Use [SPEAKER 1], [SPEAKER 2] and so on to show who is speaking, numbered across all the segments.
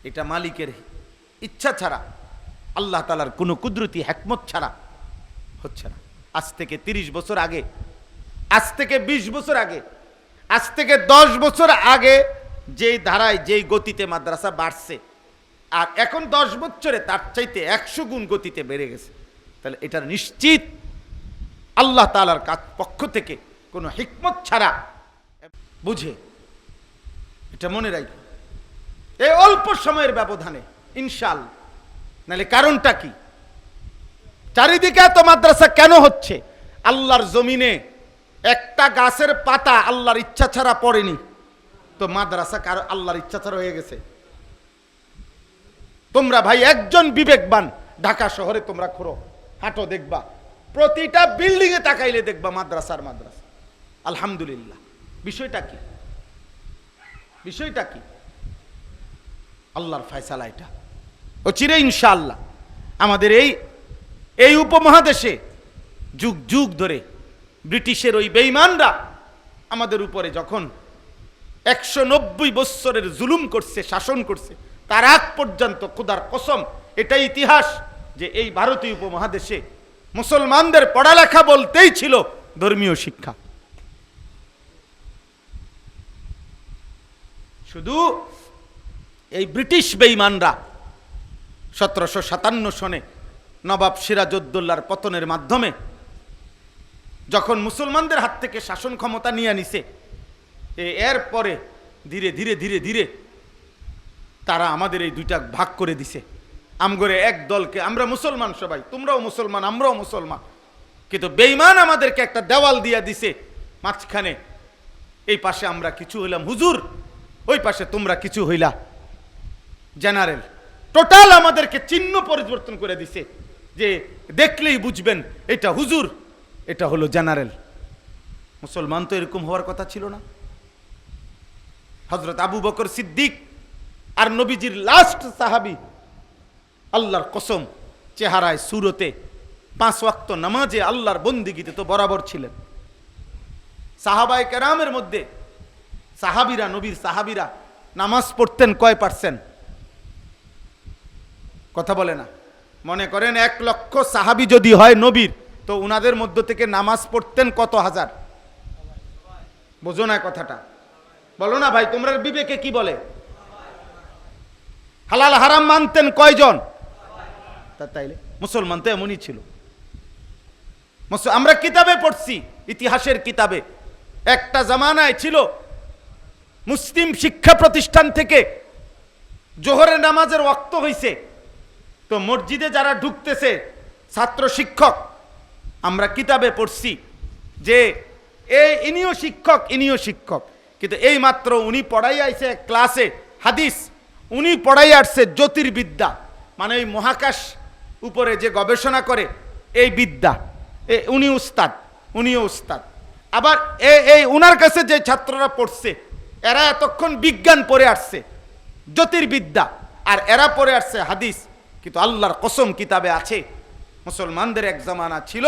[SPEAKER 1] এটা মালিকের ইচ্ছা ছাড়া, আল্লাহ তাআলার কোনো কুদরতি হিকমত ছাড়া হচ্ছে না। আজ থেকে 30 বছর আগে, আজ থেকে 20 বছর আগে, আজ থেকে 10 বছর আগে যেই ধারায় যেই গতিতে মাদ্রাসা বাড়ছে, আর এখন 10 বছরে তার চাইতে 100 গুণ গতিতে বেড়ে গেছে। তাহলে এটা নিশ্চিত আল্লাহ তাআলার পক্ষ থেকে কোনো হিকমত ছাড়া। বুঝে এটা মনে রাখি, এই অল্প সময়ের ব্যবধানে ইনশাআল্লাহ। নাহলে কারণটা কি? চারিদিকে এত মাদ্রাসা কেন হচ্ছে? আল্লাহর জমিনে একটা গাছের পাতা আল্লাহর ইচ্ছা ছাড়া পড়েনি, তো মাদ্রাসা কার আল্লাহর ইচ্ছা ছাড়া হয়ে গেছে? তোমরা ভাই একজন বিবেকবান ঢাকা শহরে তোমরা ঘুরো, হাঁটো, দেখবা প্রতিটা বিল্ডিং এ তাকাইলে দেখবা মাদ্রাসার মাদ্রাসা। আলহামদুলিল্লাহ। বিষয়টা কি? বিষয়টা কি? আল্লাহর ফয়সালা এটা। ও চিরে ইনশাআল্লাহ আমাদের এই উপমহাদেশে যুগ যুগ ধরে ব্রিটিশের ওই বেঈমানরা আমাদের উপরে যখন 190 বছরের জুলুম করছে, শাসন করছে, তার আগ পর্যন্ত খোদার কসম এটাই ইতিহাস যে এই ভারতীয় উপমহাদেশে মুসলমানদের পড়ালেখা বলতেই ছিল ধর্মীয় শিক্ষা। শুধু এই ব্রিটিশ বেঈমানরা 1757 সনে নবাব সিরাজউদ্দৌলার পতনের মাধ্যমে যখন মুসলমানদের হাত থেকে শাসন ক্ষমতা নিয়ে নিছে, এরপরে ধীরে ধীরে ধীরে ধীরে তারা আমাদের এই দুইটা ভাগ করে দিছে। আমগরে এক দলকে, আমরা মুসলমান সবাই, তোমরাও মুসলমান আমরাও মুসলমান, কিন্তু বেঈমান আমাদেরকে একটা দেওয়াল দিয়া দিছে মাঝখানে। এই পাশে আমরা কিছু হইলাম হুজুর, ওই পাশে তোমরা কিছু হইলা জেনারেল। টোটাল আমাদেরকে চিহ্ন পরিবর্তন করে দিছে, যে দেখলেই বুঝবেন এটা হুজুর, এটা হলো জেনারেল। মুসলমান তো এরকম হওয়ার কথা ছিল না। হযরত আবু বকর সিদ্দিক আর নবীজির লাস্ট সাহাবী, আল্লাহর কসম চেহারায় সুরতে 5 ওয়াক্ত নামাজে আল্লাহর বন্দিগিতে তো বরাবর ছিলেন। সাহাবায়ে কেরামের মধ্যে সাহাবীরা, নবীর সাহাবীরা নামাজ পড়তেন কয় পার্সেন্ট? কথা বলে না। মনে করেন 1 লক্ষ সাহাবী যদি হয় নবীর, তো উনাদের মধ্য থেকে নামাজ পড়তেন কত হাজার? বোঝো না কথাটা? বলো না ভাই, তোমরা বিবেকে কি বলে? হালাল হারাম মানতেন কয়জন? তাইলে মুসলমান তো এমনই ছিল। আমরা কিতাবে পড়ছি, ইতিহাসের কিতাবে একটা জামানায় ছিল মুসলিম শিক্ষা প্রতিষ্ঠান থেকে জোহরের নামাজের ওয়াক্ত হইছে, তো মসজিদে যারা ঢুকতেছে ছাত্র শিক্ষক, আমরা কিতাবে পড়ছি যে ইনিও শিক্ষক, ইনিও শিক্ষক, কিন্তু এই মাত্র উনি পড়াই আইছে ক্লাসে হাদিস, উনি পড়াই আসছে জ্যোতির্বিদ্যা, মানে ওই মহাকাশ উপরে যে গবেষণা করে এই বিদ্যা, উনি উস্তাদ, উনিও উস্তাদ। আবার এই উনার কাছে যে ছাত্ররা পড়ছে এরা এতক্ষণ বিজ্ঞান পড়ে আসছে, জ্যোতির্বিদ্যা, আর এরা পড়ে আসছে হাদিস। কিন্তু আল্লাহর কসম কিতাবে আছে, মুসলমানদের এক জামানা ছিল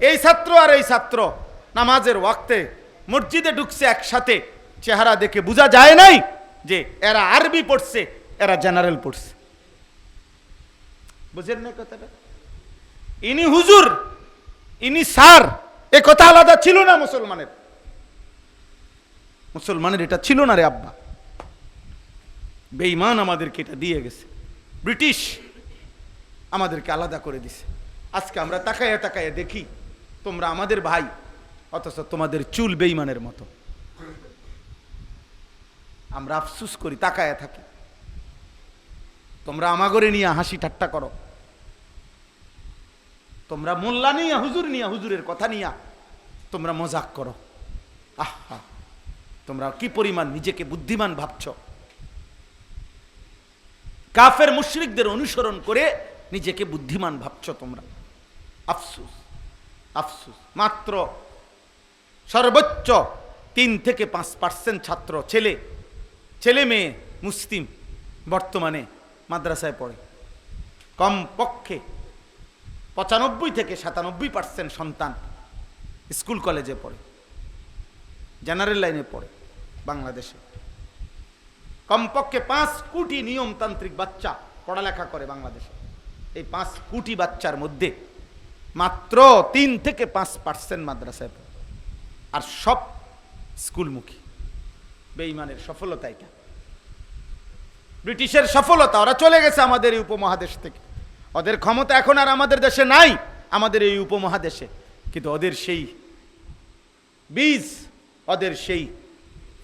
[SPEAKER 1] এই ছাত্র আর এই ছাত্র নামাজের ওয়াক্তে মসজিদে ঢুকছে একসাথে, চেহারা দেখে বোঝা যায় নাই যে এরা আরবি পড়ছে, এরা জেনারেল পড়ছে। বুঝেন না কথাটা? ইনি হুজুর, ইনি স্যার, এ কথা আলাদা ছিল না মুসলমানের। মুসলমানের এটা ছিল না রে আব্বা। বেঈমান আমাদেরকে এটা দিয়ে গেছে, ব্রিটিশ আমাদেরকে আলাদা করে দিছে। আজকে আমরা তাকায়া তাকায়া দেখি তোমরা আমাদের ভাই, অথচ তোমাদের চুল বেঈমানের মতো। আমরা আফসুস করি, তাকায়া থাকি। তোমরা আমাগরে নিয়ে হাসি ঠাট্টা করো, তোমরা মোল্লা নিয়া, হুজুর নিয়া, হুজুরের কথা নিয়া তোমরা মজাক করো। আহা, তোমরা কি পরিমাণ নিজেকে বুদ্ধিমান ভাবছ। কাফের মুশরিকদের অনুসরণ করে নিজেকে বুদ্ধিমান ভাবছ তোমরা। আফসুস, আফসুস। মাত্র সর্বোচ্চ 3 থেকে 5% ছাত্র, ছেলে মেয়ে মুসলিম বর্তমানে মাদ্রাসায় পড়ে। কম পক্ষে 95 থেকে 97% সন্তান স্কুল কলেজে পড়ে, জেনারেল লাইনে পড়ে বাংলাদেশে। কমপক্ষে 5 কোটি নিয়মতান্ত্রিক বাচ্চা পড়ালেখা করে বাংলাদেশে। এই 5 কোটি বাচ্চার মধ্যে মাত্র 3 থেকে 5% মাদ্রাসায় পড়ে, আর সব স্কুলমুখী। বেঈমানের সফলতা এটা, ব্রিটিশের সফলতা। ওরা চলে গেছে আমাদের এই উপমহাদেশ থেকে, ওদের ক্ষমতা এখন আর আমাদের দেশে নাই, আমাদের এই উপমহাদেশে, কিন্তু ওদের সেই বীজ, ওদের সেই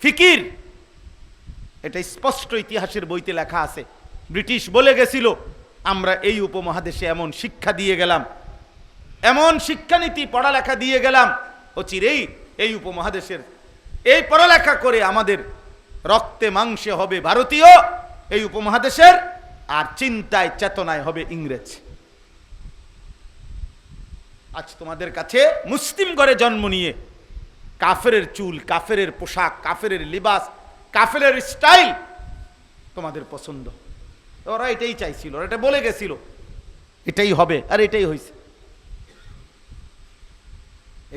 [SPEAKER 1] ফিকির, এটা স্পষ্ট ইতিহাসের বইতে লেখা আছে। ব্রিটিশ বলে গেছিল, আমরা এই উপমহাদেশে এমন শিক্ষা দিয়ে গেলাম, এমন শিক্ষানীতি পড়ালেখা দিয়ে গেলাম, অচিরেই এই উপমহাদেশের এই পড়ালেখা করে আমাদের রক্তে মাংসে হবে ভারতীয় এই উপমহাদেশের, আর চিন্তায় চেতনায় হবে ইংরেজ। আজ তোমাদের কাছে মুসলিম ঘরে জন্ম নিয়ে কাফেরের চুল, কাফেরের পোশাক, কাফেরের লিবাস, কাফেরের স্টাইল তোমাদের পছন্দ। ওরা এটাই চাইছিল, ওরা এটা বলে গেছিল এটাই হবে, আর এটাই হয়েছে,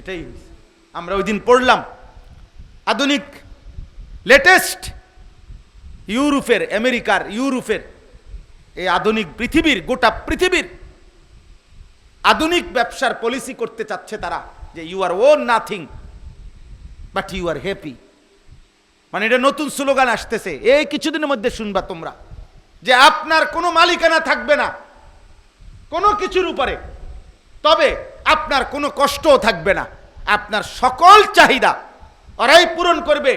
[SPEAKER 1] এটাই হয়েছে। আমরা ওই দিন পড়লাম আধুনিক লেটেস্ট ইউরোপের, আমেরিকার, ইউরোপের এই আধুনিক পৃথিবীর, গোটা পৃথিবীর আধুনিক ব্যবসার পলিসি করতে চাচ্ছে তারা, যে you are own nothing but you are happy. মানে এটা নতুন স্লোগান আসতেছে, এই কিছুদিনের মধ্যে শুনবা তোমরা, যে আপনার কোনো মালিকানা থাকবে না কোনো কিছুর উপরে, তবে আপনার কোনো কষ্টও থাকবে না, আপনার সকল চাহিদা ওরাই পূরণ করবে,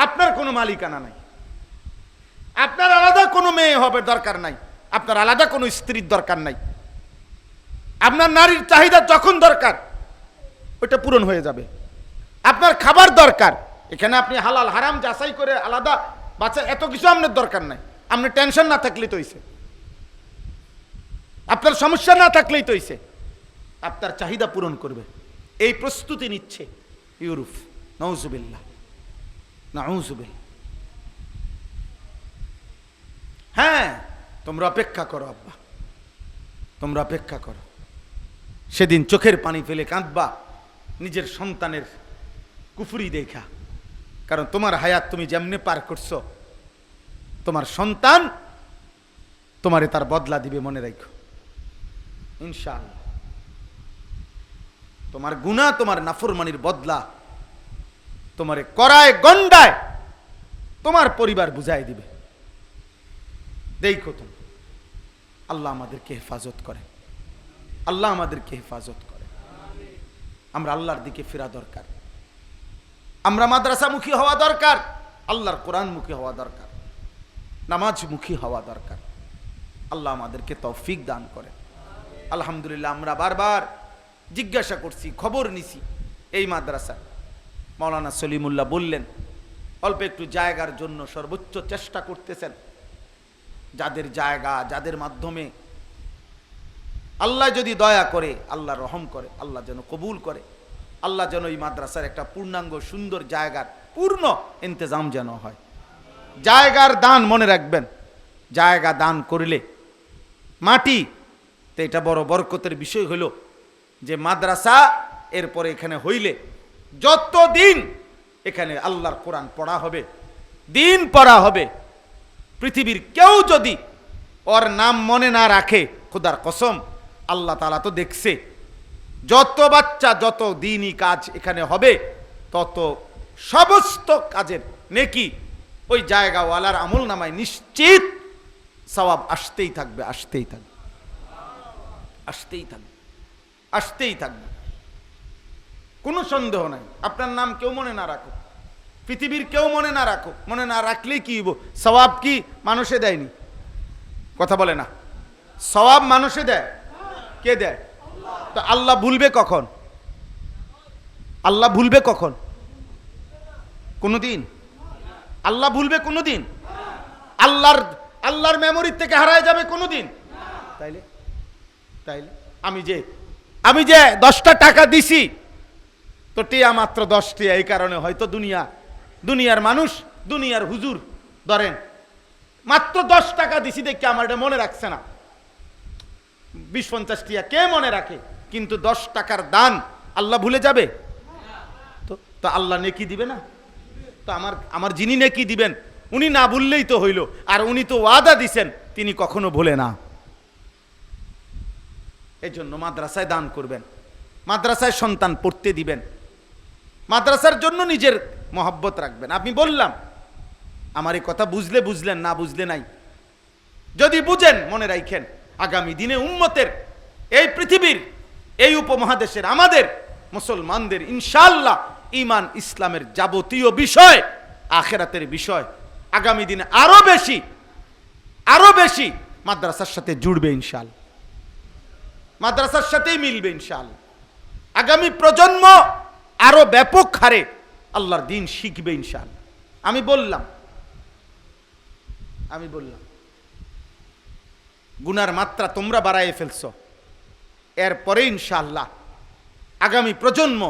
[SPEAKER 1] আপনার কোনো মালিকানা নাই, আপনার আলাদা কোনো মেয়ে হবে দরকার নাই, আপনার আলাদা কোনো স্ত্রীর দরকার নাই, আপনার নারীর চাহিদা যখন দরকার ওটা পূরণ হয়ে যাবে। আপনার খাবার দরকার, এখানে আপনি হালাল হারাম যাচাই করে আলাদা বাচ্চা, এত কিছু আপনার দরকার নাই, আপনার টেনশন না থাকলেই তো হইছে, আপনার সমস্যা না থাকলেই তো হইছে, আপনার চাহিদা পূরণ করবে। এই প্রস্তুতি নিচ্ছে ইউরোপ। নাউজুবিল্লাহ, নাউজুবিল্লাহ। হ্যাঁ, তোমরা অপেক্ষা করো আব্বা, তোমরা অপেক্ষা করো, সেদিন চোখের পানি ফেলে কাঁদবা নিজের সন্তানের কুফরি দেখা, কারণ তোমার হায়াত তুমি যেমনে পার করছো, তোমার সন্তান তোমারে তার বদলা দিবে, মনে রাখো ইনশাআল্লাহ। তোমার গুনাহ, তোমার নাফরমানির বদলা তোমারে করায় গন্ডায় তোমার পরিবার বুঝাই দিবে। দেখো তুমি, আল্লাহ আমাদেরকে হেফাজত করে, আল্লাহ আমাদেরকে হেফাজত করে। আমরা আল্লাহর দিকে ফেরা দরকার, আমরা মাদ্রাসামুখী হওয়া দরকার, আল্লাহর কোরআনমুখী হওয়া দরকার, নামাজমুখী হওয়া দরকার। আল্লাহ আমাদেরকে তৌফিক দান করে। আলহামদুলিল্লাহ, আমরা বারবার জিজ্ঞাসা করছি, খবর নিছি, এই মাদ্রাসা মাওলানা সলিমুল্লাহ বললেন অল্প একটু জায়গার জন্য সর্বোচ্চ চেষ্টা করতেছেন। যাদের জায়গা, যাদের মাধ্যমে আল্লাহ যদি দয়া করে, আল্লাহ রহম করে, আল্লাহ যেন কবুল করে, আল্লাহ যেন এই মাদ্রাসার একটা পূর্ণাঙ্গ সুন্দর জায়গার পূর্ণ ইন্তজাম যেন হয়। জায়গার দান মনে রাখবেন, জায়গা দান করলে মাটি তো এটা বড় বরকতের বিষয় হলো যে মাদ্রাসা এরপরে এখানে হইলে যতদিন এখানে আল্লাহর কোরআন পড়া হবে, দিন পড়া হবে, পৃথিবীর কেউ যদি ওর নাম মনে না রাখে, খোদার কসম আল্লাহ তাআলা তো দেখছে, যত বাচ্চা যত দিনই কাজ এখানে হবে তত সমস্ত কাজের নেকি ওই জায়গাওয়ালার আমল নামায় নিশ্চিত সওয়াব আসতেই থাকবে, আসতেই থাকবে, আসতেই থাকবে, আসতেই থাকবে, কোনো সন্দেহ নাই। আপনার নাম কেউ মনে না রাখুক, পৃথিবীর কেউ মনে না রাখুক, মনে না রাখলেই কি হইব? সওয়াব কি মানুষে দেয়নি? কথা বলে না, সওয়াব মানুষে দেয়, কে দেয়? তো আল্লাহ ভুলবে কখন? আল্লাহ ভুলবে কখন? কোনদিন আল্লাহ ভুলবে? কোনদিন আল্লাহর মেমোরি থেকে হারায় যাবে কোনদিন? তাইলে তাইলে আমি যে 10টা টাকা দিছি তো টিয়া মাত্র 10 টিয়া, এই কারণে হয়তো দুনিয়ার মানুষ, দুনিয়ার হুজুর ধরেন মাত্র 10 টাকা দিছি দেখে আমার এটা মনে রাখছে না। 20-50 টিয়া কে মনে রাখে? কিন্তু 10 টাকার দান আল্লাহ ভুলে যাবে? তো আল্লাহ নেকি দিবে না? তো আমার যিনি নেকি দিবেন উনি না ভুললেই তো হইল, আর উনি তো ওয়াদা দিছেন তিনি কখনো ভুলে না। এই জন্য মাদ্রাসায় দান করবেন, মাদ্রাসায় সন্তান পড়তে দিবেন, মাদ্রাসার জন্য নিজের মহব্বত রাখবেন। আমি বললাম, আমার এই কথা বুঝলে বুঝলেন, না বুঝলে নাই। যদি বুঝেন মনে রাখেন, আগামী দিনে উম্মতের, এই পৃথিবীর, এই উপমহাদেশের, আমাদের মুসলমানদের ইনশাআল্লাহ ঈমান ইসলামের যাবতীয় বিষয়, আখিরাতের বিষয় আগামী দিনে আরো বেশি মাদ্রাসার সাথে জুড়বে ইনশাআল্লাহ, মাদ্রাসার সাথেই মিলবে ইনশাআল্লাহ। আগামী প্রজন্ম আরো ব্যাপক হারে আল্লাহর দ্বীন শিখবে ইনশাআল্লাহ। আমি বললাম গুনার মাত্রা তোমরা বাড়াইয়ে ফেলছো, এরপরে ইনশাআল্লাহ আগামী প্রজন্ম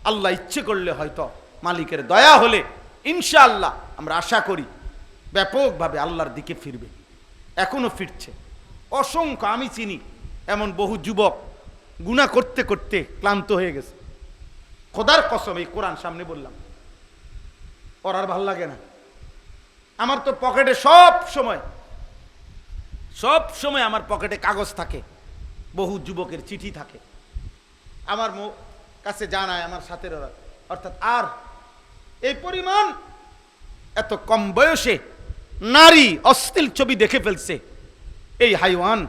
[SPEAKER 1] আল্লাহ ইচ্ছে করলে, হয়তো মালিকের দয়া হলে ইনশাআল্লাহ আমরা আশা করি ব্যাপকভাবে আল্লাহর দিকে ফিরবে। এখনো ফিরছে অসংখ্য, আমি চিনি এমন বহু যুবক গুনাহ করতে করতে ক্লান্ত হয়ে গেছে। খোদার কসম, এই কোরআন সামনে বললাম, ওর আর ভাল লাগে না। আমার তো পকেটে সব সময় আমার পকেটে কাগজ থাকে, বহু যুবকের চিঠি থাকে, আমার কাছে জানায় আমার সাথে, অর্থাৎ আর এই পরিমাণ এত কম বয়সে নারী অশ্লীল ছবি দেখে ফেলছে, এই হাইওয়ান,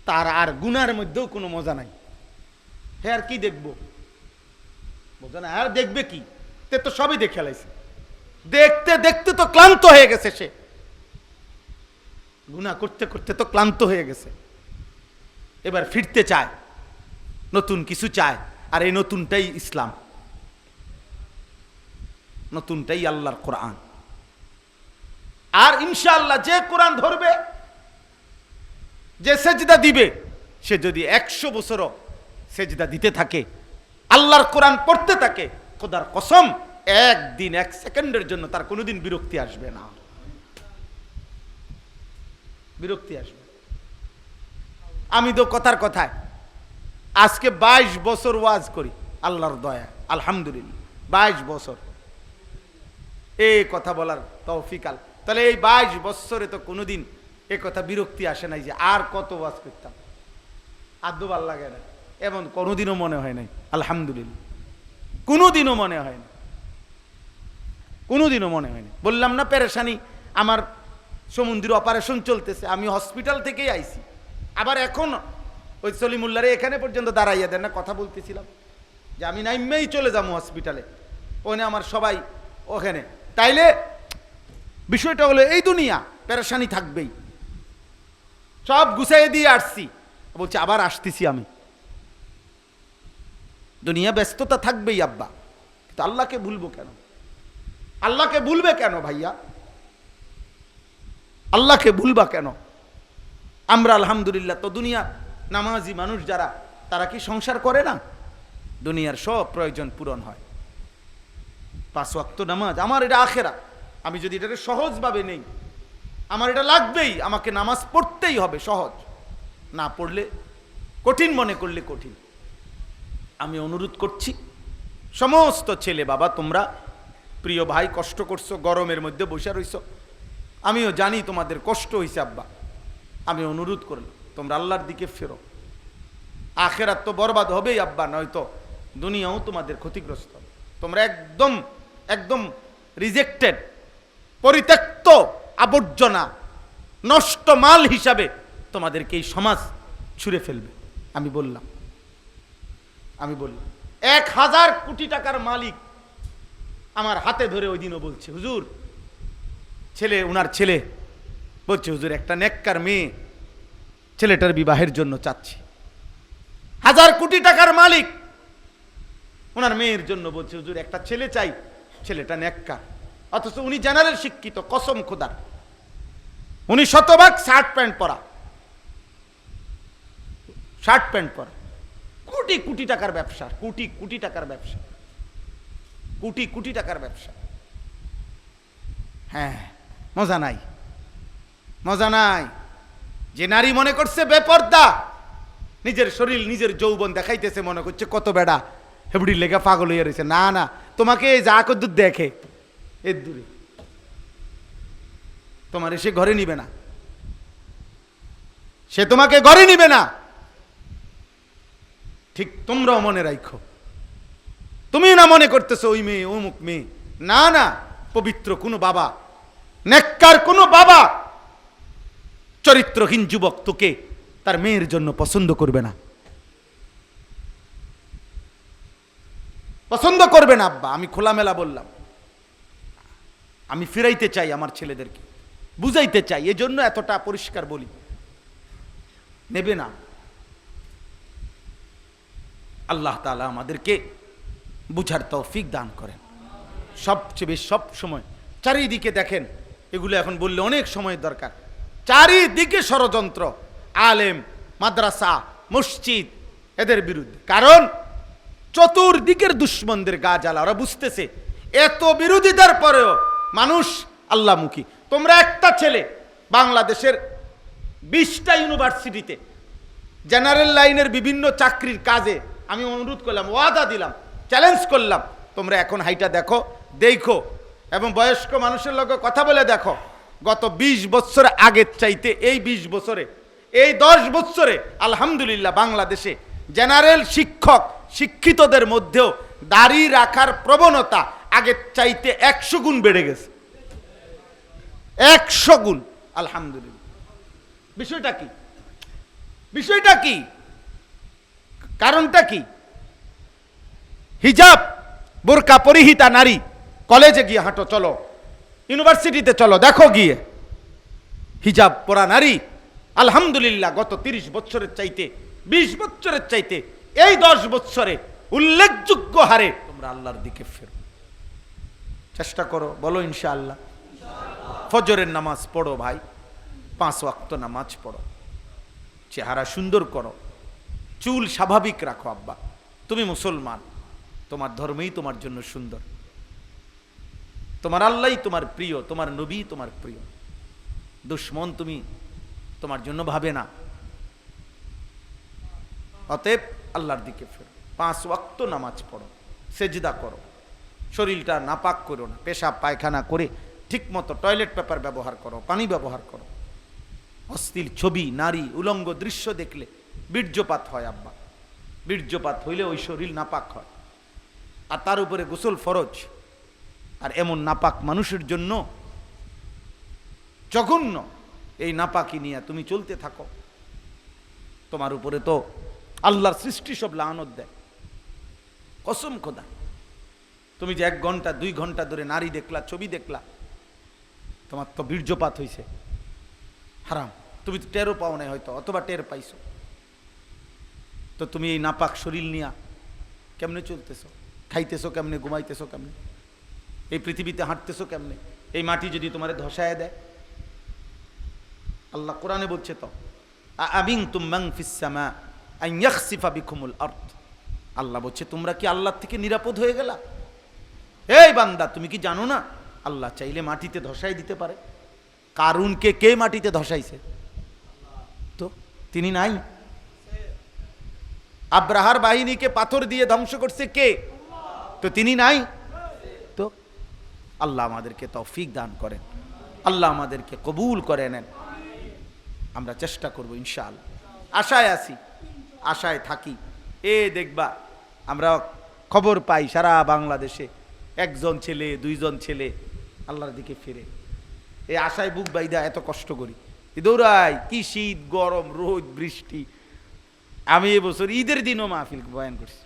[SPEAKER 1] তার আর গুনার মধ্যেও কোনো মজা নাই। হ্যাঁ, আর কি দেখবো, মজা না, আর দেখবে কি? তে তো সবই দেখে লাইছে, দেখতে দেখতে তো ক্লান্ত হয়ে গেছে সে, গুনাহ করতে করতে তো ক্লান্ত হয়ে গেছে। এবার ফিরতে চায়, নতুন কিছু চায়, আর এই নতুনটাই ইসলাম, নতুনটাই আল্লাহর কোরআন। আর ইনশাআল্লাহ যে কোরআন ধরবে, যে সেজদা দিবে, সে যদি 100 বছরও সেজদা দিতে থাকে, আল্লাহর কোরআন পড়তে থাকে, খোদার কসম একদিন 1 সেকেন্ডের জন্য তার কোনোদিন বিরক্তি আসবে না, বিরক্তি আসবে। আমি তো কথায় আজকে 22 বছর ওয়াজ করি, আল্লাহর দয়া, আলহামদুলিল্লাহ 22 বছর এই কথা বলার তৌফিক আল। তাহলে এই 22 বছরে তো কোনোদিন এ কথা বিরক্তি আসে নাই যে আর কত ওয়াজ করতাম, আদৌ ভাল লাগে না, এমন কোনোদিনও মনে হয় নাই, আলহামদুলিল্লাহ, কোনোদিনও মনে হয় না, কোনোদিনও মনে হয় না। বললাম না পেরেশানি, আমার সমুদ্র অপারেশন চলতেছে, আমি হসপিটাল থেকেই আইছি, আবার এখন ওই সলিমুল্লাহরে এখানে পর্যন্ত দাঁড়াইয়া দেন না, কথা বলতেছিলাম যে আমি নাইমেই চলে যাবো হসপিটালে, ওখানে আমার সবাই ওখানে। তাইলে বিষয়টা হলো এই দুনিয়া পেরেশানি থাকবেই, সব গুছাইয়ে দিয়ে আসছি, বলছে আবার আসতেছি আমি, দুনিয়া ব্যস্ততা থাকবেই আব্বা, কিন্তু আল্লাহকে ভুলবো কেন? আল্লাহকে ভুলবে কেন ভাইয়া? আল্লাহকে ভুলবা কেন? আমরা আলহামদুলিল্লাহ তো দুনিয়া নামাজি মানুষ যারা, তারা কি সংসার করে না? দুনিয়ার সব প্রয়োজন পূরণ হয়, 5 ওয়াক্ত নামাজ, আমার এটা আখেরা। আমি যদি এটাকে সহজভাবে নেই, আমার এটা লাগবেই, আমাকে নামাজ পড়তেই হবে, সহজ না পড়লে কঠিন, মনে করলে কঠিন। আমি অনুরোধ করছি সমস্ত ছেলে বাবা, তোমরা প্রিয় ভাই কষ্ট করছো, গরমের মধ্যে বসে রইছো, আমিও জানি তোমাদের কষ্ট হয়েছে আব্বা, আমি অনুরোধ করলাম তোমরা আল্লাহর দিকে ফেরো, আখেরাত তো বরবাদ হবেই আব্বা, নয়তো দুনিয়াও তোমাদের ক্ষতিগ্রস্ত হবে। তোমরা একদম রিজেক্টেড, পরিত্যক্ত আবর্জনা, নষ্ট মাল হিসাবে তোমাদেরকে এই সমাজ ছুঁড়ে ফেলবে। আমি বললাম 1000 কোটি টাকার মালিক আমার হাতে ধরে ওই দিনও বলছে, হুজুর ওনার ছেলে বলছে, হুজুর একটা নেককার মেয়ে, ছেলেটার বিবাহের জন্য চাচ্ছি। 1000 কোটি টাকার মালিক ওনার মেয়ের জন্য বলছে, হুজুর একটা ছেলে চাই, ছেলেটা নেককার, অথচ উনি জেনারেল শিক্ষিত, কসম খোদার, উনি শতভাগ শার্ট প্যান্ট পরা, কোটি কোটি টাকার ব্যবসা, কোটি টাকার ব্যবসা। হ্যাঁ, মজা নাই। যে নারী মনে করছে বেপর্দা, নিজের শরীর নিজের যৌবন দেখাইতেছে, মনে করছে কত বেড়া হেবড়ির লেগে পাগল হয়ে রয়েছে। না, তোমাকে যা কদ্দুর দেখে এর দূরে, তোমার সে ঘরে নিবে না, সে তোমাকে ঘরে নিবে না। ঠিক তোমরাও মনে রাখো, তুমি না মনে করতেছো ওই মেয়ে অমুক মেয়ে, না না, পবিত্র কোনো বাবা, নেককার কোনো বাবা চরিত্রহীন যুবক তোকে তার মেয়ের জন্য পছন্দ করবে না, পছন্দ করবে না। আব্বা, আমি খোলামেলা বললাম, আমি ফিরাইতে চাই আমার ছেলেদেরকে, বুঝাইতে চাই, এজন্য এতটা পরিষ্কার বলি। নেবে না। আল্লাহ তাআলা আমাদেরকে বুঝার তৌফিক দান করেন। সবচেয়ে বেশি সব সময় চারিদিকে দেখেন, এগুলো এখন বললে অনেক সময়ের দরকার, চারিদিকে ষড়যন্ত্র, আলেম, মাদ্রাসা, মসজিদ, এদের বিরুদ্ধে। কারণ চতুর্দিকের দুশ্মনদের গা জ্বালা, ওরা বুঝতেছে এত বিরোধিতার পরেও মানুষ আল্লাহমুখী। তোমরা একটা ছেলে বাংলাদেশের 20টা ইউনিভার্সিটিতে জেনারেল লাইনের বিভিন্ন চাকরির কাজে আমি অনুরোধ করলাম, ওয়াদা দিলাম, চ্যালেঞ্জ করলাম, তোমরা এখন হাইটা দেখো, দেখো এবং বয়স্ক মানুষের লগে কথা বলে দেখো, গত 20 বছর আগের চাইতে এই 20 বছরে, এই 10 বছরে আলহামদুলিল্লাহ বাংলাদেশে জেনারেল শিক্ষক শিক্ষিতদের মধ্যেও দাড়ি রাখার প্রবণতা আগের চাইতে 100 গুণ বেড়ে গেছে, 100 গুণ, আলহামদুলিল্লাহ। বিষয়টা কি? বিষয়টা কি? কারণটা কি? হিজাব বোরকা পরিহিতা নারী কলেজে গিয়ে হাঁটো, চলো ইউনিভার্সিটিতে চলো, দেখো গিয়ে হিজাব পরা নারী আলহামদুলিল্লাহ গত 30 বছরের চাইতে, 20 বছরের চাইতে এই 10 বছরে উল্লেখযোগ্য হারে তোমরা আল্লাহর দিকে ফেরো। চেষ্টা করো, বলো ইনশাআল্লাহ। ফজরের নামাজ পড়ো ভাই, 5 ওয়াক্ত নামাজ পড়ো, চেহারা সুন্দর করো, চুল স্বাভাবিক রাখো। আব্বা, তুমি মুসলমান, তোমার ধর্মই তোমার জন্য সুন্দর, তোমার আল্লাহই তোমার প্রিয়, তোমার নবী তোমার প্রিয়, দুশ্মন তুমি তোমার জন্য ভাবে না। অতএব আল্লাহর দিকে ফেরো, 5 ওয়াক্ত নামাজ পড়ো, সেজদা করো, শরীরটা নাপাক করো না, পেশাব পায়খানা করে ঠিক মতো টয়লেট পেপার ব্যবহার করো, পানি ব্যবহার করো। অশ্লীল ছবি, নারী, উলঙ্গ দৃশ্য দেখলে বীর্যপাত হয় আব্বা, বীর্যপাত হইলে ওই শরীর নাপাক হয়, আর তার উপরে গোসল ফরজ। আর এমন নাপাক মানুষের জন্য জঘন্য, এই নাপাকি নিয়ে তুমি চলতে থাকো, তোমার উপরে তো আল্লাহর সৃষ্টি সব লানত দেয়। কসম খোদা, তুমি যে 1 ঘন্টা 2 ঘন্টা ধরে নারী দেখলা, ছবি দেখলা, তোমার তো বীর্যপাত হয়েছে, হারাম। তুমি তো টেরও পাও নাই হয়তো, অথবা টের পাইছো। তো তুমি এই নাপাক শরীর নিয়া কেমনে চলতেছো, খাইতেছো কেমনে, ঘুমাইতেছো কেমনে, এই পৃথিবীতে হাঁটতেছো কেমনে? এই মাটি যদি তোমারে ধসায় দেয়, আল্লাহ কোরআনে বলছে তো, আমিনতুম মান ফিস সামা আন ইয়াখসিফা বিকুমুল আরদ। আল্লাহ বলছে তোমরা কি আল্লাহ থেকে নিরাপদ হয়ে গেলা? এই বান্দা, তুমি কি জানো না আল্লাহ চাইলে মাটিতে ধসাই দিতে পারে? কারুনকে কে মাটিতে ধসাইছে? তো তিনি নাই? আব্রাহার বাহিনীকে পাথর দিয়ে ধ্বংস করছে কে? তো তিনি নাই? তো আল্লাহ আমাদেরকে তৌফিক দান করেন, আল্লাহ আমাদেরকে কবুল করে নেন। আমরা চেষ্টা করব ইনশাআল্লাহ, আশায় আছি, আশায় থাকি। দেখবা আমরা খবর পাই সারা বাংলাদেশে 1 জন ছেলে 2 জন ছেলে আল্লাহর দিকে ফিরে। এই আশায় বুক বাইদা এত কষ্ট করি, দৌড়াই, কি শীত গরম রোদ বৃষ্টি। আমি এবছর ঈদের দিনও মাহফিল বয়ান করছি,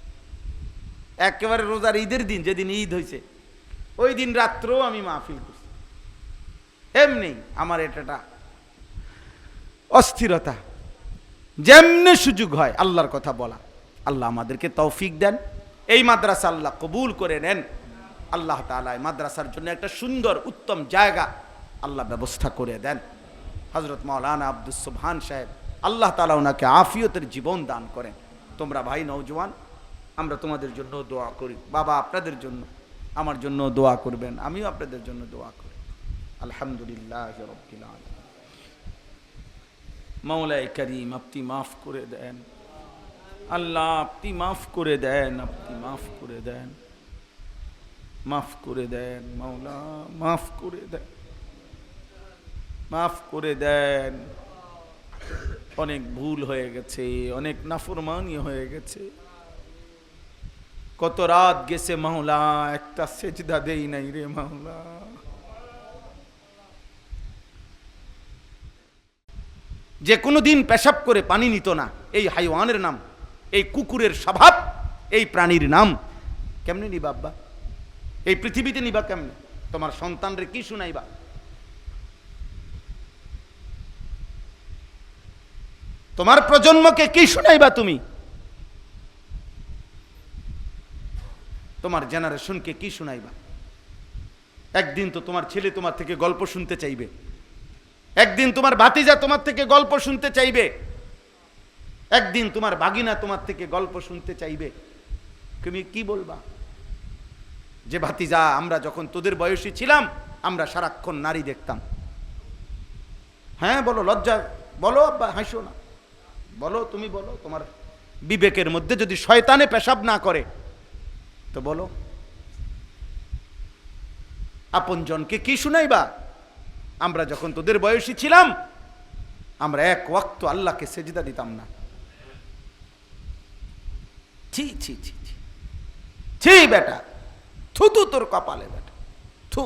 [SPEAKER 1] একেবারে রোজার ঈদের দিন, যেদিন ঈদ হয়েছে ওই দিন রাত্রেও আমি মাহফিল করছি। এমনি আমার এটা অস্থিরতা, যেমনে সুযোগ হয় আল্লাহর কথা বলা। আল্লাহ আমাদেরকে তৌফিক দেন, এই মাদ্রাসা আল্লাহ কবুল করে নেন। আল্লাহ তাআলা এই মাদ্রাসার জন্য একটা সুন্দর উত্তম জায়গা আল্লাহ ব্যবস্থা করে দেন। হযরত মাওলানা আব্দুস সুবহান সাহেব, আল্লাহ তাআলা ওনাকে আফিয়তের জীবন দান করেন। তোমরা ভাই নওজোয়ান, আমরা তোমাদের জন্য দোয়া করি। বাবা আপনাদের জন্য, আমার জন্য দোয়া করবেন, আমিও আপনাদের জন্য দোয়া করি। আলহামদুলিল্লাহি রাব্বিল আলামিন। মাওলায়ে কারীম, আপনি মাফ করে দেন আল্লাহ, আপনি মাফ করে দেন, আপনি মাফ করে দেন, মাফ করে দেন মাওলা, মাফ করে দেন। মাফ করে দেন, অনেক ভুল হয়ে গেছে, অনেক নাফরমানি হয়ে গেছে। কত রাত গেছে মাওলা, একটা সেজদা দেই নাই রে মাওলা। যে কোনো দিন পেশাব করে পানি নিত না, এই হাইওয়ানের নাম, এই কুকুরের স্বভাব, এই প্রাণীর নাম কেমনে নিবা আব্বা? এই পৃথিবীতে নিবা কেমনে? তোমার সন্তানরে কি শুনাইবা? তোমার প্রজন্মকে কি শুনাইবা তুমি? তোমার জেনারেশনকে কি শুনাইবা? একদিন তো তোমার ছেলে তোমার থেকে গল্প শুনতে চাইবে, একদিন তোমার ভাতিজা তোমার থেকে গল্প শুনতে চাইবে, একদিন তোমার ভাগিনা তোমার থেকে গল্প শুনতে চাইবে। তুমি কি বলবা? যে ভাতিজা, আমরা যখন তোদের বয়সী ছিলাম আমরা সারাক্ষণ নারী দেখতাম। হ্যাঁ বলো, লজ্জা বলো আব্বা, হাসো না, বলো, তুমি বলো। তোমার বিবেকের মধ্যে যদি শয়তানে পেশাব না করে তো বলো। আপনজনকে কি শুনাইবা? আমরা যখন তোদের বয়সী ছিলাম আমরা এক ওয়াক্ত আল্লাহকে সেজদা দিতাম না। ছি ছি ছি ছি ছি বেটা, থুতু তোর কপালে বেটা, থু।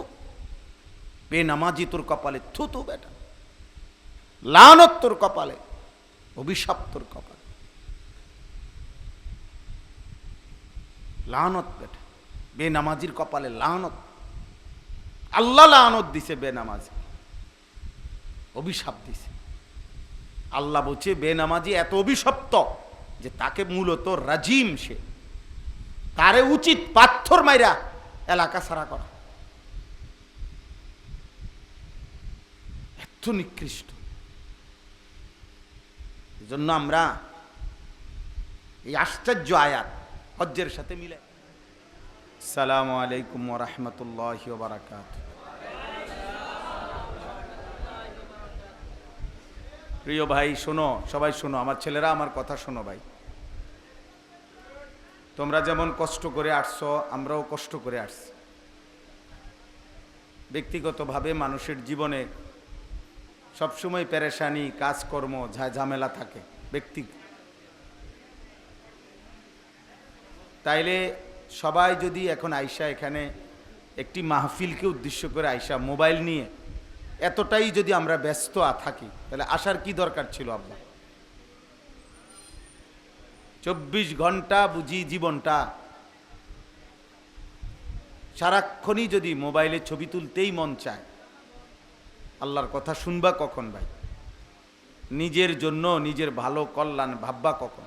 [SPEAKER 1] বেনামাজি তোর কপালে থুতু বেটা, লানত তোর কপালে, অভিশাপ তোর কপালে, লানত বেটা, বেনামাজির কপালে লানত। আল্লাহ লানত দিছে বেনামাজি, অভিশাপ দিছে। আল্লাহ বলছে বেনামাজি এত অভিশপ্ত যে তাকে মূলত রাজিম, সে তারে উচিত পাথর মাইরা এলাকা ছাড়া করা। এত নিকৃষ্ট। এজন্য আমরা এই আশ্চর্য আয়াত হজ্জের সাথে মিলে। আসসালামু আলাইকুম ওয়া রাহমাতুল্লাহি ওয়া বারাকাতুহু। প্রিয় ভাই শোনো, সবাই শোনো, আমার ছেলেরা আমার কথা শোনো ভাই। তোমরা যেমন কষ্ট করে আসছো, আমরাও কষ্ট করে আসছি। ব্যক্তিগতভাবে মানুষের জীবনে সবসময় পেরেশানি, কাজকর্ম, ঝামেলা থাকে ব্যক্তি। তাইলে সবাই যদি এখন আইসা এখানে একটি মাহফিলকে উদ্দেশ্য করে আইসা মোবাইল নিয়ে এতটাই যদি আমরা ব্যস্ত থাকি, তাহলে আসার কি দরকার ছিল আব্বা? 24 ঘন্টা বুঝি জীবনটা সারাক্ষণই যদি মোবাইলে ছবি তুলতেই মন চায়, আল্লাহর কথা শুনবা কখন ভাই? নিজের জন্য নিজের ভালো কল্যাণ ভাববা কখন?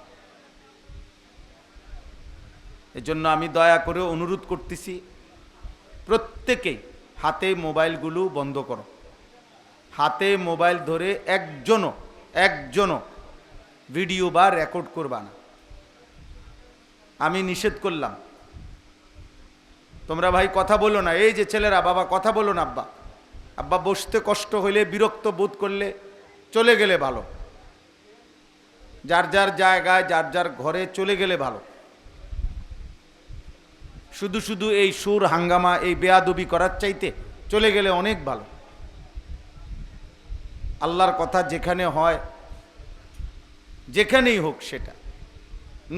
[SPEAKER 1] এজন্য আমি দয়া করে অনুরোধ করতেছি, প্রত্যেকেই হাতে মোবাইলগুলো বন্ধ করো। হাতে মোবাইল ধরে একজনও ভিডিও বা রেকর্ড করবা না। আমি নিষেধ করলাম। তোমরা ভাই কথা বলো না, এই যে ছেলেরা, বাবা কথা বলো না। আব্বা আব্বা বসতে কষ্ট হইলে, বিরক্ত বোধ করলে চলে গেলে ভালো, যার যার জায়গায় যার যার ঘরে চলে গেলে ভালো। শুধু শুধু এই সুর হাঙ্গামা, এই বেয়াদবি করার চাইতে চলে গেলে অনেক ভালো। আল্লাহর কথা যেখানে হয়, যেখানেই হোক, সেটা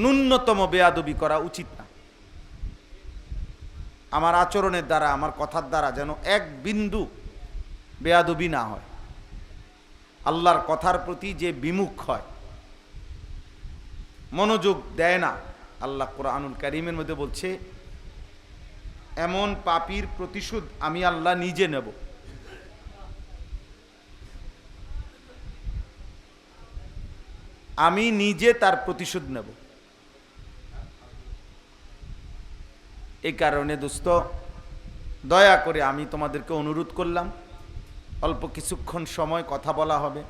[SPEAKER 1] ন্যূনতম বেয়াদবি করা উচিত না। আমার আচরণের দ্বারা, আমার কথার দ্বারা যেন এক বিন্দু বেয়াদবি না হয়। আল্লাহর কথার প্রতি যে বিমুখ হয়, মনোযোগ দেয় না, আল্লাহ কোরআনুল কারীমের মধ্যে বলছে, এমন পাপীর প্রতিশোধ আমি আল্লাহ নিজে নেব। আমি নিজে তার প্রতিশোধ নেব। এই কারণে দোস্ত, দয়া করে আমি তোমাদেরকে অনুরোধ করলাম, অল্প কিছুক্ষণ সময় কথা বলা হবে।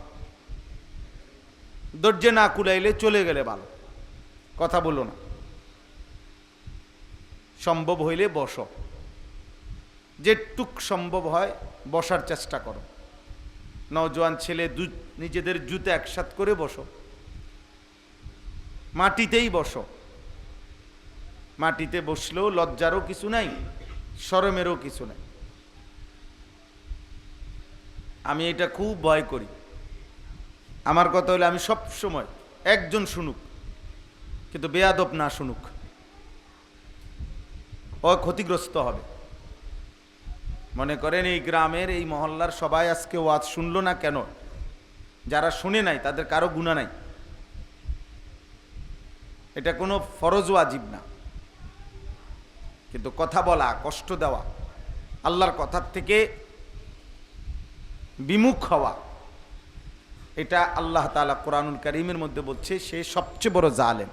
[SPEAKER 1] ধৈর্য না কুলাইলে চলে গেলে ভালো, কথা বলো না। সম্ভব হইলে বসো, যেটুক সম্ভব হয় বসার চেষ্টা করো। নওজোয়ান ছেলে নিজেদের জুতো একসাথ করে বসো, মাটিতেই বসো। মাটিতে বসলেও লজ্জারও কিছু নাই, শরমেরও কিছু নাই। আমি এটা খুব ভয় করি। আমার কথা হলে আমি সব সময় একজন শুনুক, কিন্তু বেয়াদব না শুনুক, ও ক্ষতিগ্রস্ত হবে। মনে করেন এই গ্রামের এই মহল্লার সবাই আজকে ওয়াজ শুনলো না কেন? যারা শুনে নাই তাদের কারো গুনাহ নাই। এটা কোনো ফরজ ওয়াজিব না, কিন্তু কথা বলা, কষ্ট দেওয়া, আল্লাহর কথার থেকে বিমুখ হওয়া, এটা আল্লাহ তাআলা কোরআনুল কারীমের মধ্যে বলছে সে সবচেয়ে বড় জালেম,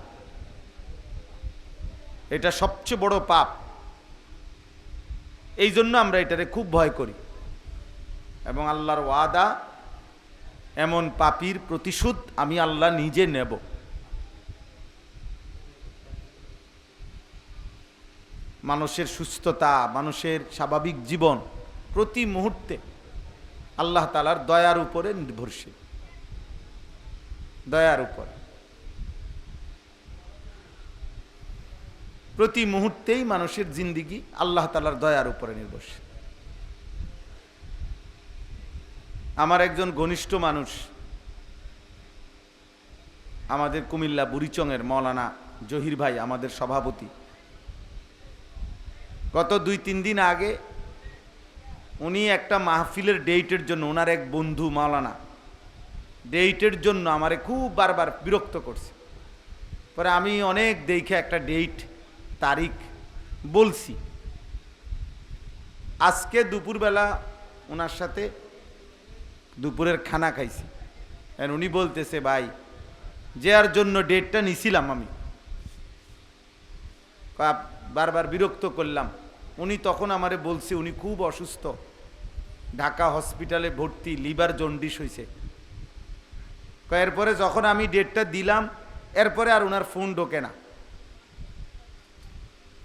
[SPEAKER 1] এটা সবচেয়ে বড় পাপ। এই জন্য আমরা এটারে খুব ভয় করি, এবং আল্লাহর ওয়াদা, এমন পাপীর প্রতিশোধ আমি আল্লাহ নিজে নেব। মানুষের সুস্থতা, মানুষের স্বাভাবিক জীবন প্রতি মুহূর্তে আল্লাহ তাআলার দয়ার উপরে নির্ভরশীল, দয়ার উপর। প্রতি মুহূর্তেই মানুষের জিন্দিগি আল্লাহ তাআলার দয়ার উপরে নির্ভরশীল। আমার একজন ঘনিষ্ঠ মানুষ, আমাদের কুমিল্লা বুড়িচংয়ের মৌলানা জহির ভাই, আমাদের সভাপতি, গত 2-3 দিন আগে উনি একটা মাহফিলের ডেটের জন্য, ওনার এক বন্ধু মাওলানা ডেটের জন্য আমারে খুব বারবার বিরক্ত করছে। পরে আমি অনেক দেখে একটা ডেট তারিখ বলছি। আজকে দুপুরবেলা ওনার সাথে দুপুরের খানা খাইছি, আর উনি বলতেছে, ভাই যে আর জন্য ডেটটা নিছিলাম আমি, বারবার বিরক্ত করলাম। উনি তখন আমারে বলছে উনি খুব অসুস্থ, ঢাকা হসপিটালে ভর্তি, লিভার জন্ডিস হয়েছে। এরপরে যখন আমি ডেটটা দিলাম, এরপরে আর ওনার ফোন ঢোকে না,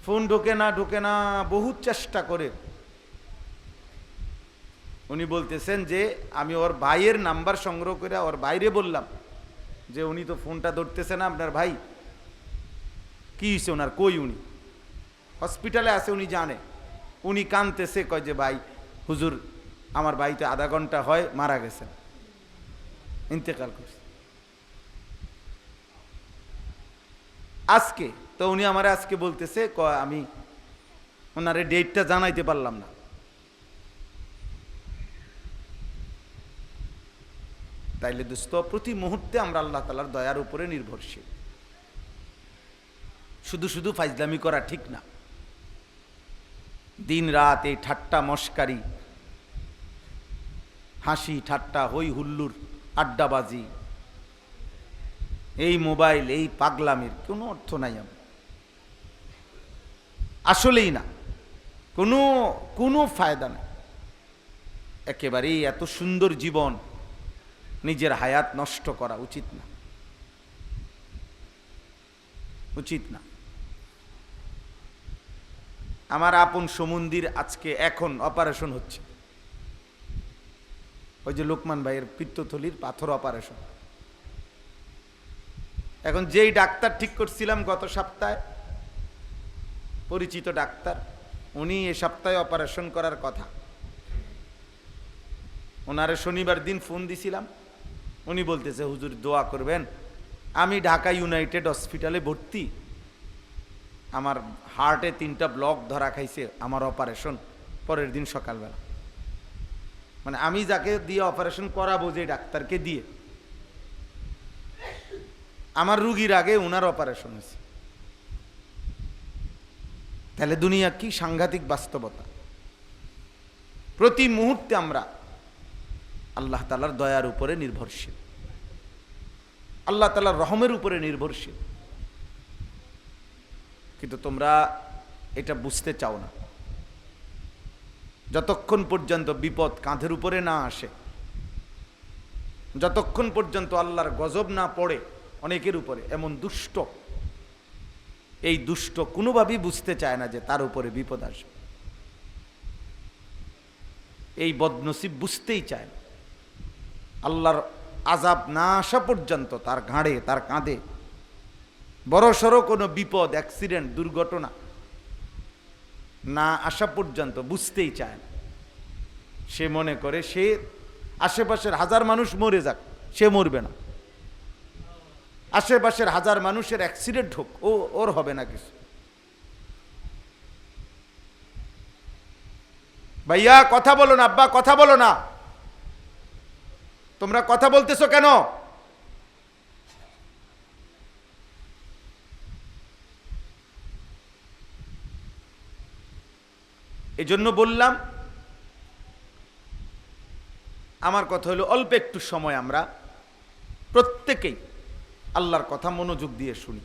[SPEAKER 1] ফোন ঢোকে না, বহুত চেষ্টা করে উনি বলতেছেন যে আমি ওর ভাইয়ের নাম্বার সংগ্রহ করে ওর বাইরে বললাম যে উনি তো ফোনটা ধরতেছে না, আপনার ভাই কি হয়েছে ওনার, কই উনি হসপিটালে আছে, উনি জানে। উনি কাঁদতেছে, কয় যে ভাই হুজুর আমার ভাই তো আধা ঘন্টা হয় মারা গেছেন, ইন্তেকাল করছে আজকে। তো উনি আমার আজকে বলতেছে, আমি ওনারে ডেটটা জানাইতে পারলাম না। তাইলে দোস্ত, প্রতি মুহূর্তে আমরা আল্লাহ তাআলার দয়ার উপরে নির্ভরশীল। শুধু শুধু ফাইজলামি করা ঠিক না। দিন রাত এই ঠাট্টা মশকারি, হাসি ঠাট্টা, হই হুল্লুর, আড্ডাবাজি, এই মোবাইল, এই পাগলামির কোনো অর্থ নাই। আসলেই না, কোনো ফায়দা নেই একেবারেই। এত সুন্দর জীবন, নিজের হায়াত নষ্ট করা উচিত না, উচিত না। আমার আপন সমুন্দির আজকে এখন অপারেশন হচ্ছে, ওই যে লোকমান ভাইয়ের পিত্তথলির পাথর অপারেশন। এখন যেই ডাক্তার ঠিক করছিলাম গত সপ্তাহে, পরিচিত ডাক্তার, উনি এ সপ্তাহে অপারেশন করার কথা। ওনারে শনিবার দিন ফোন দিছিলাম, উনি বলতেছে হুজুর দোয়া করবেন, আমি ঢাকা ইউনাইটেড হসপিটালে ভর্তি, আমার হার্টে 3টা ব্লক ধরা খাইছে, আমার অপারেশন পরের দিন সকালবেলা। মানে আমি যাকে দিয়ে অপারেশন করাবো, যে ডাক্তারকে দিয়ে, আমার রুগীর আগে ওনার অপারেশন হয়েছে। তাহলে দুনিয়া কি সাংঘাতিক বাস্তবতা। প্রতি মুহূর্তে আমরা আল্লাহ তাআলার দয়ার উপরে নির্ভরশীল, আল্লাহ তাআলার রহমের উপরে নির্ভরশীল, কিন্তু তোমরা এটা বুঝতে চাও না। যতক্ষণ পর্যন্ত বিপদ কাঁধের উপরে না আসে, যতক্ষণ পর্যন্ত আল্লাহর গজব না পড়ে অনেকের উপরে, এমন দুষ্ট, এই দুষ্ট কোনোভাবেই বুঝতে চায় না যে তার উপরে বিপদ আসবে। এই বদনসিব বুঝতেই চায় না। আল্লাহর আযাব না আসা পর্যন্ত তার ঘাড়ে, তার কাঁধে বড়সড় কোনো বিপদ, অ্যাক্সিডেন্ট, দুর্ঘটনা না আসা পর্যন্ত বুঝতেই চায় না। সে মনে করে সে আশেপাশের 1000 মানুষ মরে যাক, সে মরবে না। আশেপাশের 1000 মানুষের অ্যাক্সিডেন্ট হোক, ওর হবে না কিছু। ভাইয়া কথা বলো না, আব্বা কথা বলো না, তোমরা কথা বলতেছো কেন? এজন্য বললাম, আমার কথা হলো অল্প একটু সময় আমরা প্রত্যেকেই আল্লাহর কথা মনোযোগ দিয়ে শুনি।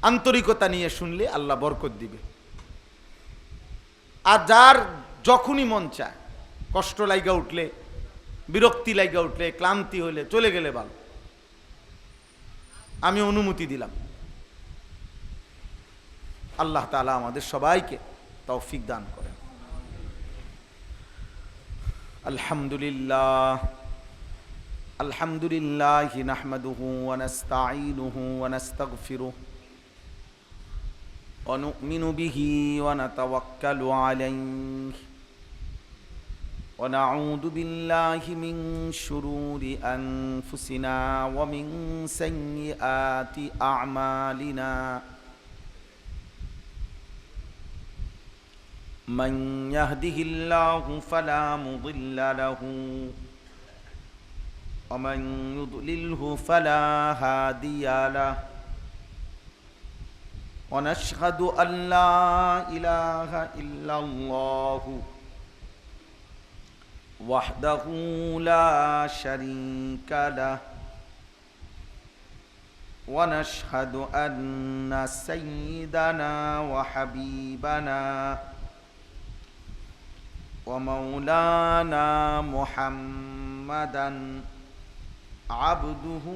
[SPEAKER 1] আন্তরিকতা নিয়ে শুনলে আল্লাহ বরকত দিবে। আর যার যখনই মন চায়, কষ্ট লাইগা উঠলে, বিরক্তি লাইগা উঠলে, ক্লান্তি হইলে চলে গেলে ভালো, আমি অনুমতি দিলাম। আল্লাহ তাআলা আমাদের সবাইকে তৌফিক দান করেন। আলহামদুলিল্লাহ আলহামদুলিল্লাহি নাহমাদুহু ওয়া নাস্তাঈনুহু ওয়া নাস্তাগফিরুহু ওয়া নু'মিনু বিহি ওয়া নাতাওয়াক্কালু আলাইহি ওয়া নাউযু বিল্লাহি মিন শুরুরি আনফুসিনা ওয়া মিন সাইয়্যাতি আ'মালিনা। من يهده الله فلا مضل له ومن يضلله فلا هادي له ونشهد أن لا إله إلا الله وحده لا شريك له ونشهد أن سيدنا وحبيبنا ومولانا محمدا عبده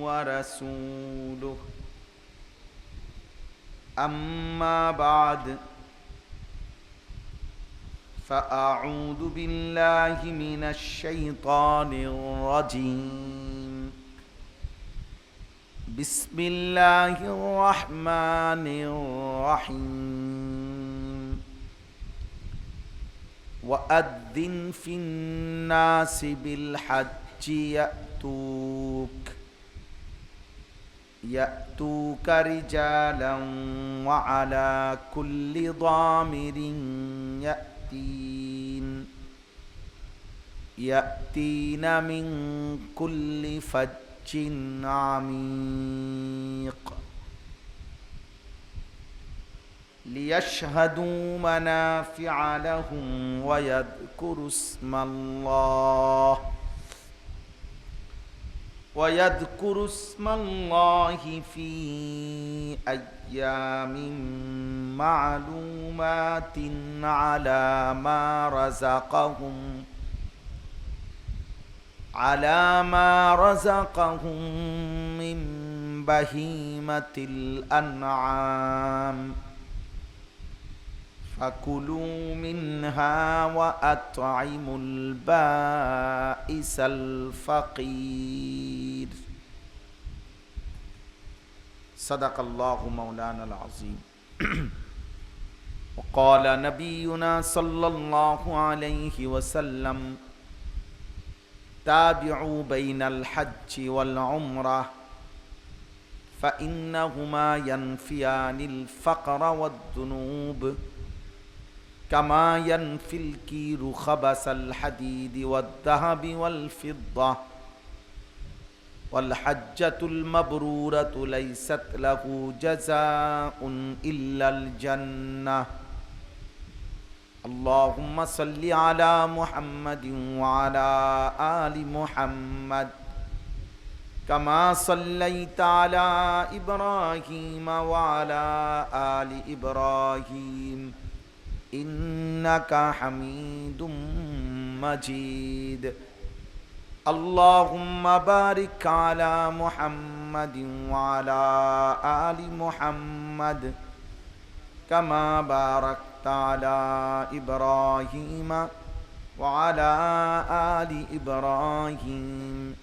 [SPEAKER 1] ورسوله. أما بعد فأعوذ بالله من الشيطان الرجيم. بسم الله الرحمن الرحيم. وأذن في الناس بالحج يأتوك رجالا وعلى كل ضامر يأتين من كل فج عميق ليشهدوا منافع لهم ويذكروا اسم الله في أيام معلومات على ما رزقهم من بهيمة الأنعام فكلوا منها وأطعموا البائس الفقير. صدق الله مولانا العظيم. وقال نبينا صلى الله عليه وسلم تابعوا بين الحج والعمرة فإنهما ينفيان الفقر والذنوب كما ينفي الكير خبث الحديد والذهب والفضة والحجة المبرورة ليست له جزاء إلا الجنة. اللهم صل على محمد وعلى آل محمد كما صليت على إبراهيم وعلى آل إبراهيم إنك حميد مجيد. اللهم بارك على محمد وعلى آل محمد كما باركت على إبراهيم وعلى آل إبراهيم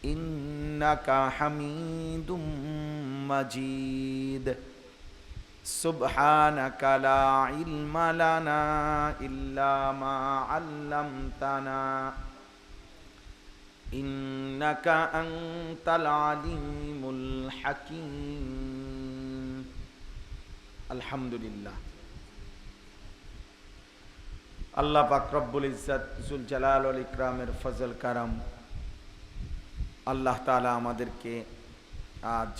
[SPEAKER 1] إنك حميد مجيد. সুবহানাকা লা ইলমা লানা ইল্লা মা আল্লামতানা ইন্নাকা আনতাল আলিমুল হাকীম। আলহামদুলিল্লাহ। আল্লাহ পাক রব্বুল ইজ্জত জুল জালাল ওয়াল ইকরামের ফজল কারাম, আল্লাহ তাআলা আমাদেরকে আজ